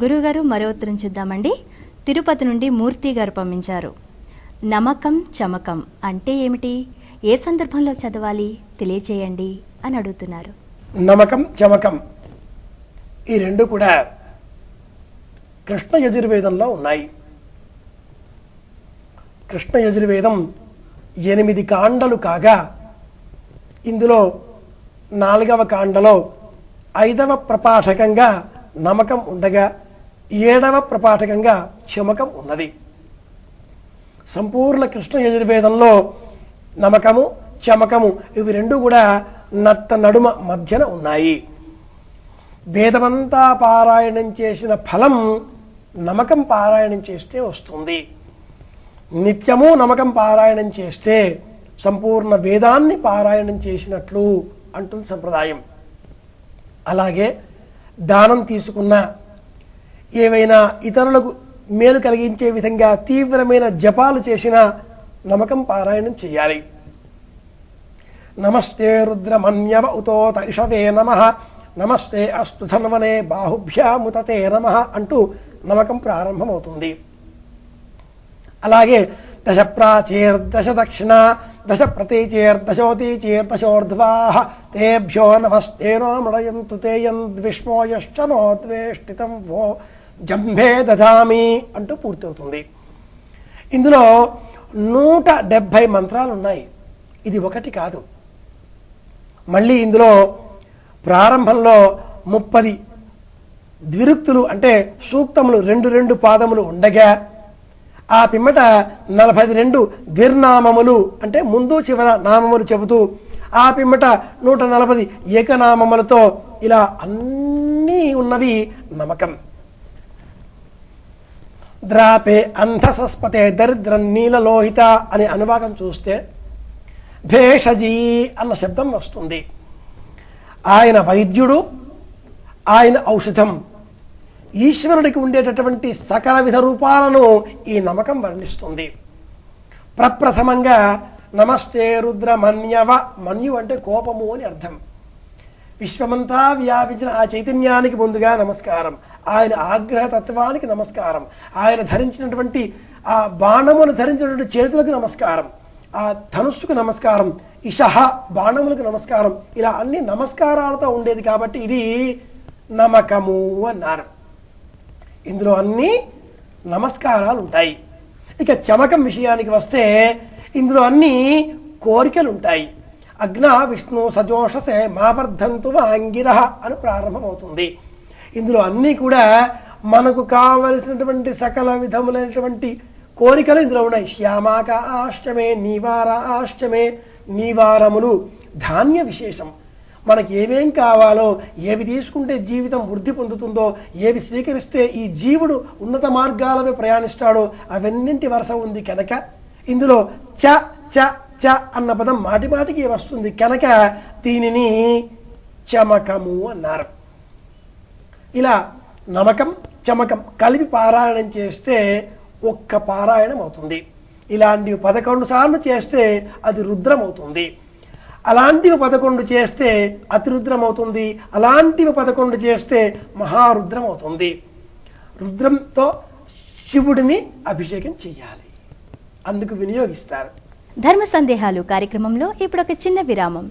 గురువుగారు మరో ఉత్తరం చూద్దామండి. తిరుపతి నుండి మూర్తి గారు పంపించారు. నమకం చమకం అంటే ఏమిటి, ఏ సందర్భంలో చదవాలి తెలియచేయండి అని అడుగుతున్నారు. నమకం చమకం ఈ రెండు కూడా కృష్ణ యజుర్వేదంలో ఉన్నాయి. కృష్ణ యజుర్వేదం 8 కాండలు కాగా ఇందులో 4వ కాండలో 5వ ప్రపాఠకంగా నమకం ఉండగా 7వ ప్రపాఠకంగా చమకం ఉన్నది. సంపూర్ణ కృష్ణ యజుర్వేదంలో నమకము చమకము ఇవి రెండు కూడా నట్ట నడుమ మధ్యన ఉన్నాయి. వేదమంతా పారాయణం చేసిన ఫలం నమకం పారాయణం చేస్తే వస్తుంది. నిత్యము నమకం పారాయణం చేస్తే సంపూర్ణ వేదాన్ని పారాయణం చేసినట్లు అంటుంది సంప్రదాయం. అలాగే దానం తీసుకున్న ఏవైనా ఇతరులకు మేలు కలిగించే విధంగా తీవ్రమైన జపాలు చేసిన నమకం పారాయణం చేయాలి. నమస్తే రుద్రమన్యవ ఉతోత ఇషవే నమః, నమస్తే అస్తు ధన్వనే బాహుభ్యాముతతే నమః అంటూ నమకం ప్రారంభమవుతుంది. అలాగే దశ ప్రాచీర్దశ దక్షిణ దశ ప్రతీచీర్దశోతీచీర్దశోర్ధ్వాః తేభ్యో నమస్తేనో మృడయంతు తేయంద్విష్మోయశ్చనో ద్వేష్టితం వో జంభే దధామి అంటూ పూర్తవుతుంది. ఇందులో 170 మంత్రాలు ఉన్నాయి. ఇది ఒకటి కాదు. మళ్ళీ ఇందులో ప్రారంభంలో 30 ద్విరుక్తులు అంటే సూక్తములు 2 పాదములు ఉండగా ఆ పిమ్మట 42 ద్విర్నామములు అంటే ముందు చివర నామములు చెబుతూ ఆ పిమ్మట 140 ఏకనామములతో ఇలా అన్నీ ఉన్నవి నమకం. ద్రాపే అంధసస్పతే దరిద్రం నీలలోహిత అనే అనువాకం చూస్తే భేషజీ అన్న శబ్దం వస్తుంది. ఆయన వైద్యుడు, ఆయన ఔషధం. ఈశ్వరుడికి ఉండేటటువంటి సకల విధ రూపాలను ఈ నమకం వర్ణిస్తుంది. ప్రప్రథమంగా నమస్తే రుద్ర మన్యవ, మన్యు అంటే కోపము అని అర్థం. విశ్వమంతా వ్యాపించిన ఆ చైతన్యానికి ముందుగా నమస్కారం, ఆయన ఆగ్రహతత్వానికి నమస్కారం, ఆయన ధరించినటువంటి ఆ బాణములు ధరించినటువంటి చేతులకు నమస్కారం, ఆ ధనుస్సుకు నమస్కారం, ఇషహ బాణములకు నమస్కారం. ఇలా అన్ని నమస్కారాలతో ఉండేది కాబట్టి ఇది నమకము అన్నారు. ఇందులో అన్ని నమస్కారాలు ఉంటాయి. ఇక చమకం విషయానికి వస్తే ఇందులో అన్ని కోరికలు ఉంటాయి. అగ్న విష్ణు సజోషసే మావర్ధంతు వాంగిర అని ప్రారంభమవుతుంది. ఇందులో అన్నీ కూడా మనకు కావలసినటువంటి సకల విధములైనటువంటి కోరికలు ఇందులో ఉన్నాయి. శ్యామాక ఆష్టమే నీవార ఆష్టమే, నీవారములు ధాన్య విశేషం. మనకి ఏమేం కావాలో, ఏవి తీసుకుంటే జీవితం వృద్ధి పొందుతుందో, ఏవి స్వీకరిస్తే ఈ జీవుడు ఉన్నత మార్గాలపై ప్రయాణిస్తాడో అవన్నింటి వరుస ఉంది కనుక ఇందులో చ చ చ అన్న పదం మాటి మాటికి వస్తుంది కనుక దీనిని చమకము అన్నారు. ఇలా నమకం చమకం కలిపి పారాయణం చేస్తే ఒక్క పారాయణం అవుతుంది. ఇలాంటివి 11 సార్లు చేస్తే అది రుద్రం అవుతుంది. అలాంటివి 11 చేస్తే అతిరుద్రం అవుతుంది. అలాంటివి 11 చేస్తే మహారుద్రం అవుతుంది. రుద్రంతో శివుడిని అభిషేకం చెయ్యాలి, అందుకు వినియోగిస్తారు. ధర్మ సందేహాలు కార్యక్రమంలో ఇప్పుడు ఒక చిన్న విరామం.